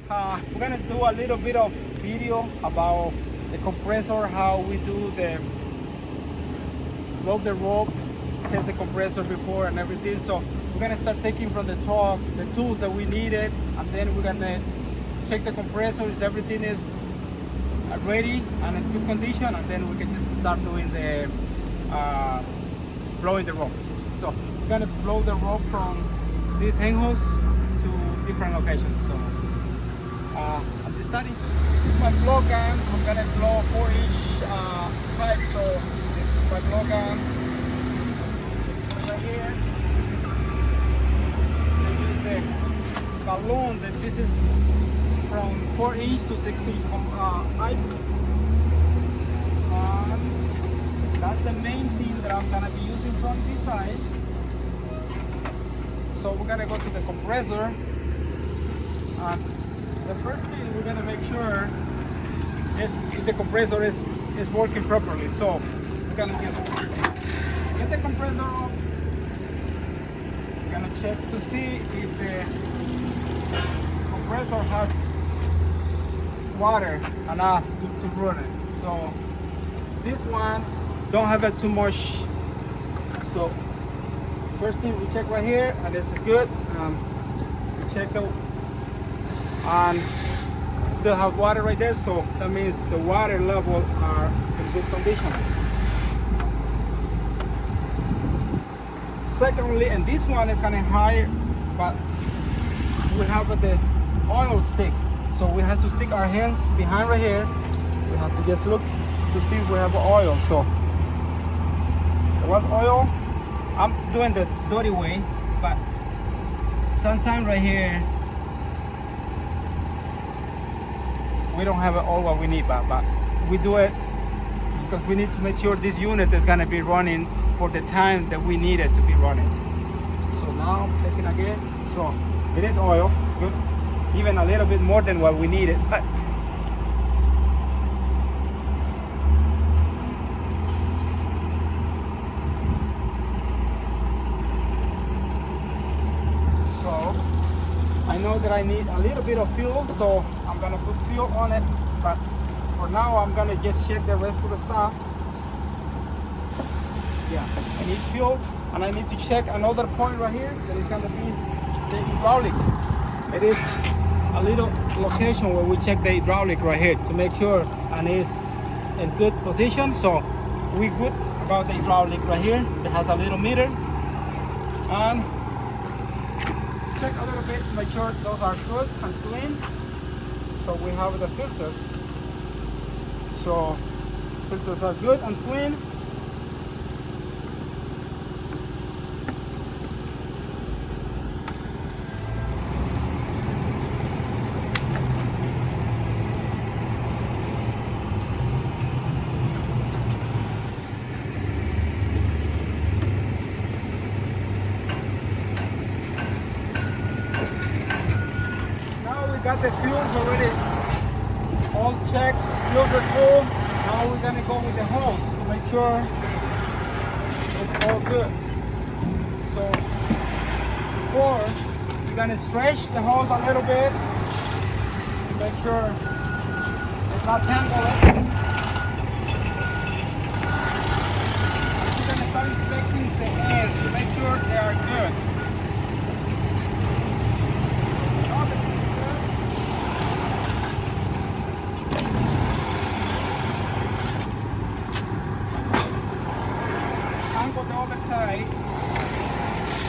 We're gonna do a little bit of video about the compressor, how we do the load the rope, test the compressor before and everything. So we're gonna start taking from the truck the tools that we needed, and then we're gonna check the compressor if everything is ready and in good condition, and then we can just start doing the blowing the rope. So we're gonna blow the rope from this hang hose to different locations. So I'm just starting. This is my blow gun. I'm gonna blow 4-inch pipe. So this is my blow gun right here. I use the balloon that this is from 4-inch to 6-inch pipe. That's the main thing that I'm gonna be using from this side. So we're gonna go to the compressor. The first thing we're gonna make sure is the compressor is working properly. So we're gonna just get the compressor off. We're gonna check to see if the compressor has water enough to run it. So this one don't have it too much. So first thing we check right here, and this is good. We check the and still have water right there, so that means the water level are in good condition. Secondly, and this one is kind of high, but we have the oil stick, so we have to stick our hands behind right here. We have to just look to see if we have oil. So there was oil. I'm doing the dirty way, but sometimes right here we don't have all what we need, but we do it because we need to make sure this unit is gonna be running for the time that we need it to be running. So now I'm checking again. So it is oil, good, even a little bit more than what we needed. But so I know that I need a little bit of fuel, so I'm gonna put fuel on it, but for now I'm gonna just check the rest of the stuff. Yeah, I need fuel, and I need to check another point right here that is gonna be the hydraulic. It is a little location where we check the hydraulic right here to make sure and it's in good position. So we good about the hydraulic right here. It has a little meter, and check a little bit to make sure those are good and clean. So we have the filters. So filters are good and clean. Got the fuels already all checked, fuels are full. Now we're gonna go with the hose to make sure it's all good. So before, we're gonna stretch the hose a little bit to make sure it's not tangled. We're gonna start inspecting the ends to make sure they are good. The other side,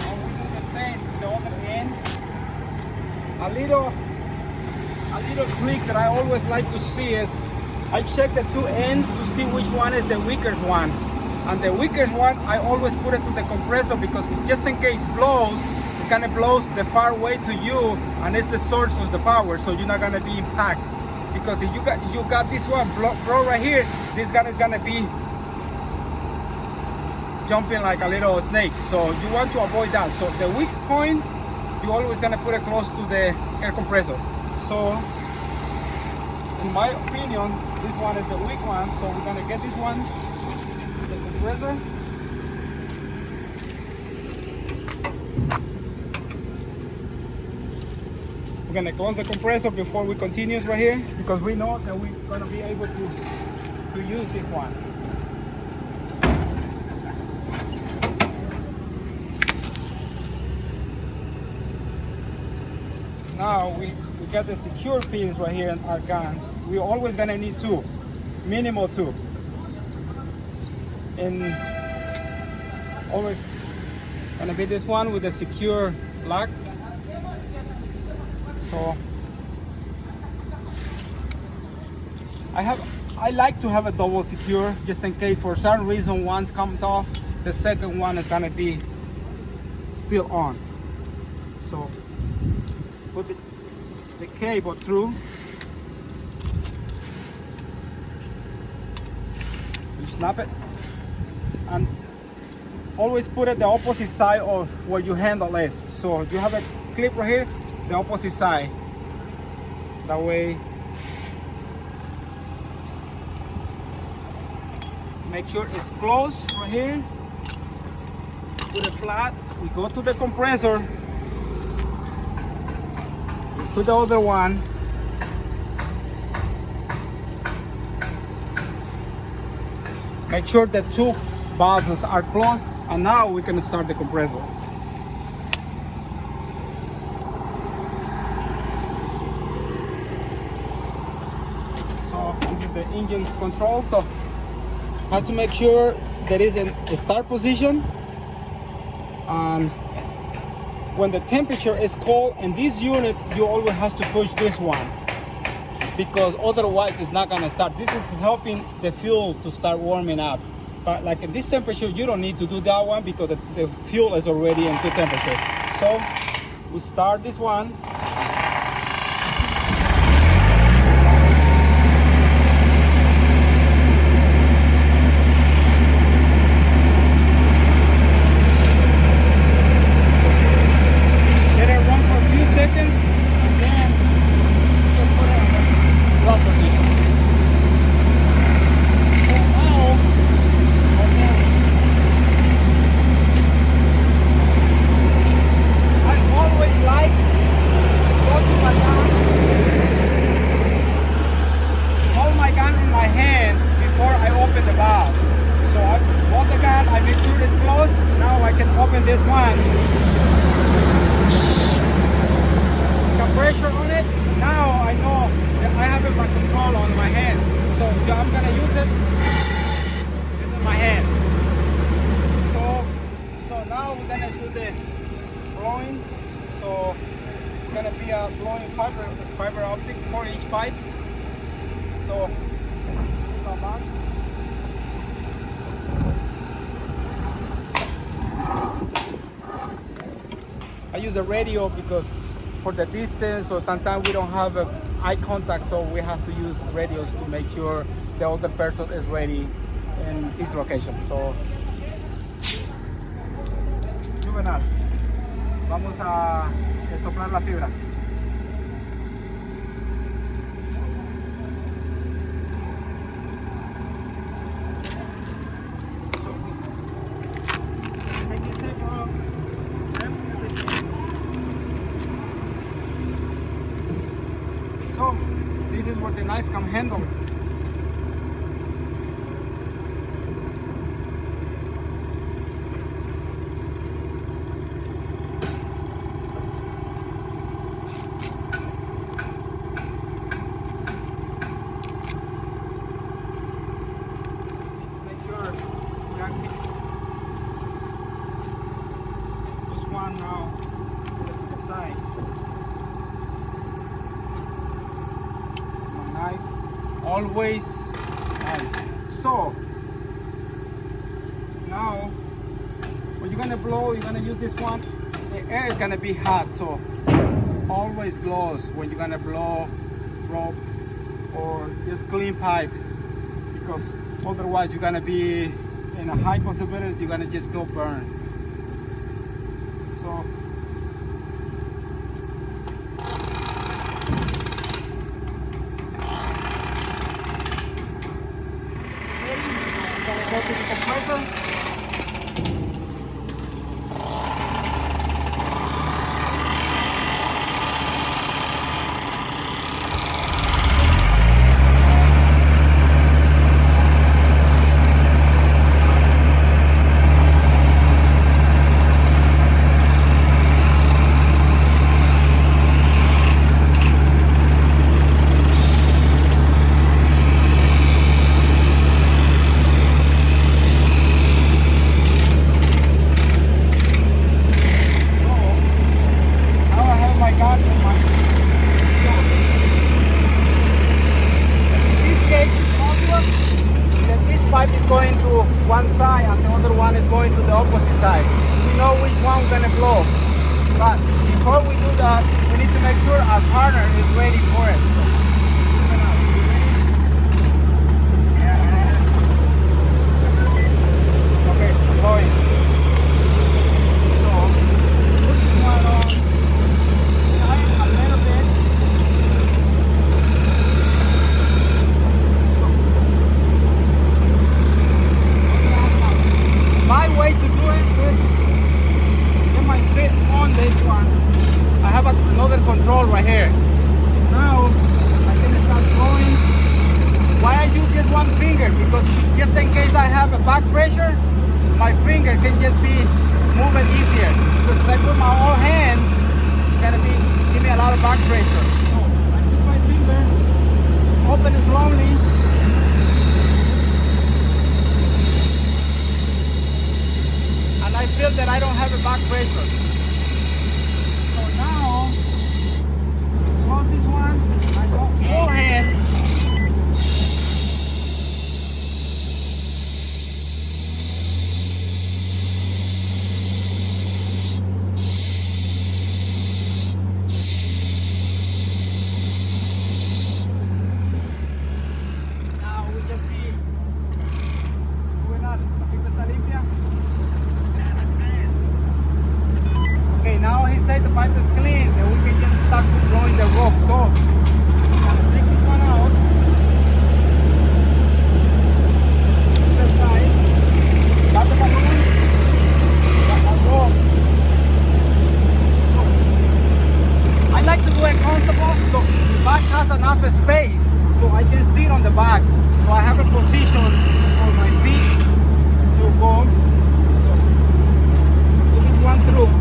and we do the same with the other end. A little trick that I always like to see is I check the two ends to see which one is the weakest one, and the weakest one I always put it to the compressor, because it's just in case blows, it's gonna blow the far way to you, and it's the source of the power, so you're not gonna be impacted. Because if you got this one blow right here, this gun is gonna be jumping like a little snake, so you want to avoid that. So the weak point, you always gonna put it close to the air compressor. So in my opinion, this one is the weak one, so we're gonna get this one, the compressor. We're gonna close the compressor before we continue right here, because we know that we're gonna be able to use this one. Now we got the secure pins right here in our gun. We're always gonna need two, minimal two. And always gonna be this one with a secure lock. So I like to have a double secure, just in case for some reason one comes off, the second one is gonna be still on. So put the cable through. You snap it, and always put it the opposite side of where your handle is. So you have a clip right here, the opposite side. That way, make sure it's closed right here. Put it flat. We go to the compressor. To the other one. Make sure the two buttons are closed, and now we can start the compressor. So this is the engine control. So have to make sure there is a start position, and when the temperature is cold in this unit, you always have to push this one, because otherwise it's not gonna start. This is helping the fuel to start warming up. But like at this temperature, you don't need to do that one, because the fuel is already in good temperature. So we start this one. This one, got pressure on it. Now I know that I have it by control on my hand, so I'm gonna use it. This is my hand. So now we're gonna do the blowing. So it's gonna be a blowing fiber optic for each pipe. So come on. I use a radio because for the distance, or sometimes we don't have eye contact, so we have to use radios to make sure the other person is ready in his location. So, Juvenal, vamos a soplar la fibra. So this is what the knife can handle. Make sure we are keeping this one now to the side. Always knife. So now when you're gonna blow, you're gonna use this one. The air is gonna be hot, so always gloves when you're gonna blow rope or just clean pipe, because otherwise you're gonna be in a high possibility you're gonna just go burn. So go to the compressor. finger because just in case I have a back pressure, my finger can just be moving easier. Because if I put my whole hand, it's gonna be give me a lot of back pressure. So I put my finger, open it slowly. And I feel that I don't have a back pressure. So now, close this one, I go full hand. Now he said the pipe is clean, and we can just start blowing the rope. So, I'm take this one out. This side. Got the balloon. Got the rope. So, I like to do it comfortable, so the back has enough space, so I can sit on the back. So I have a position for my feet to go. So, this is one through.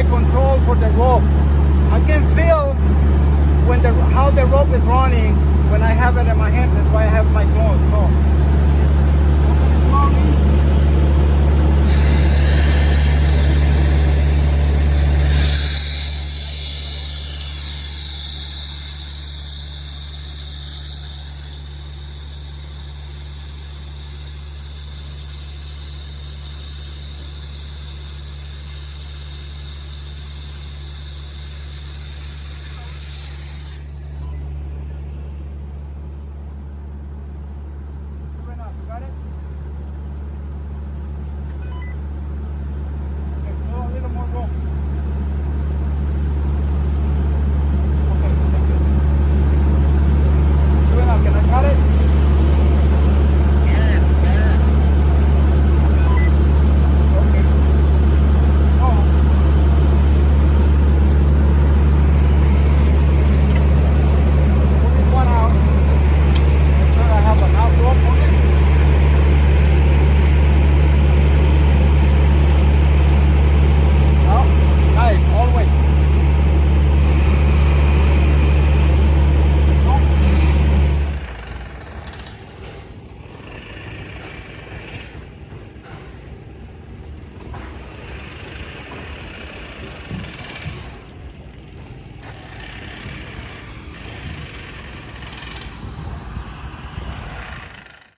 Control for the rope. I can feel when how the rope is running when I have it in my hand. That's why I have my clothes. So, open it slowly.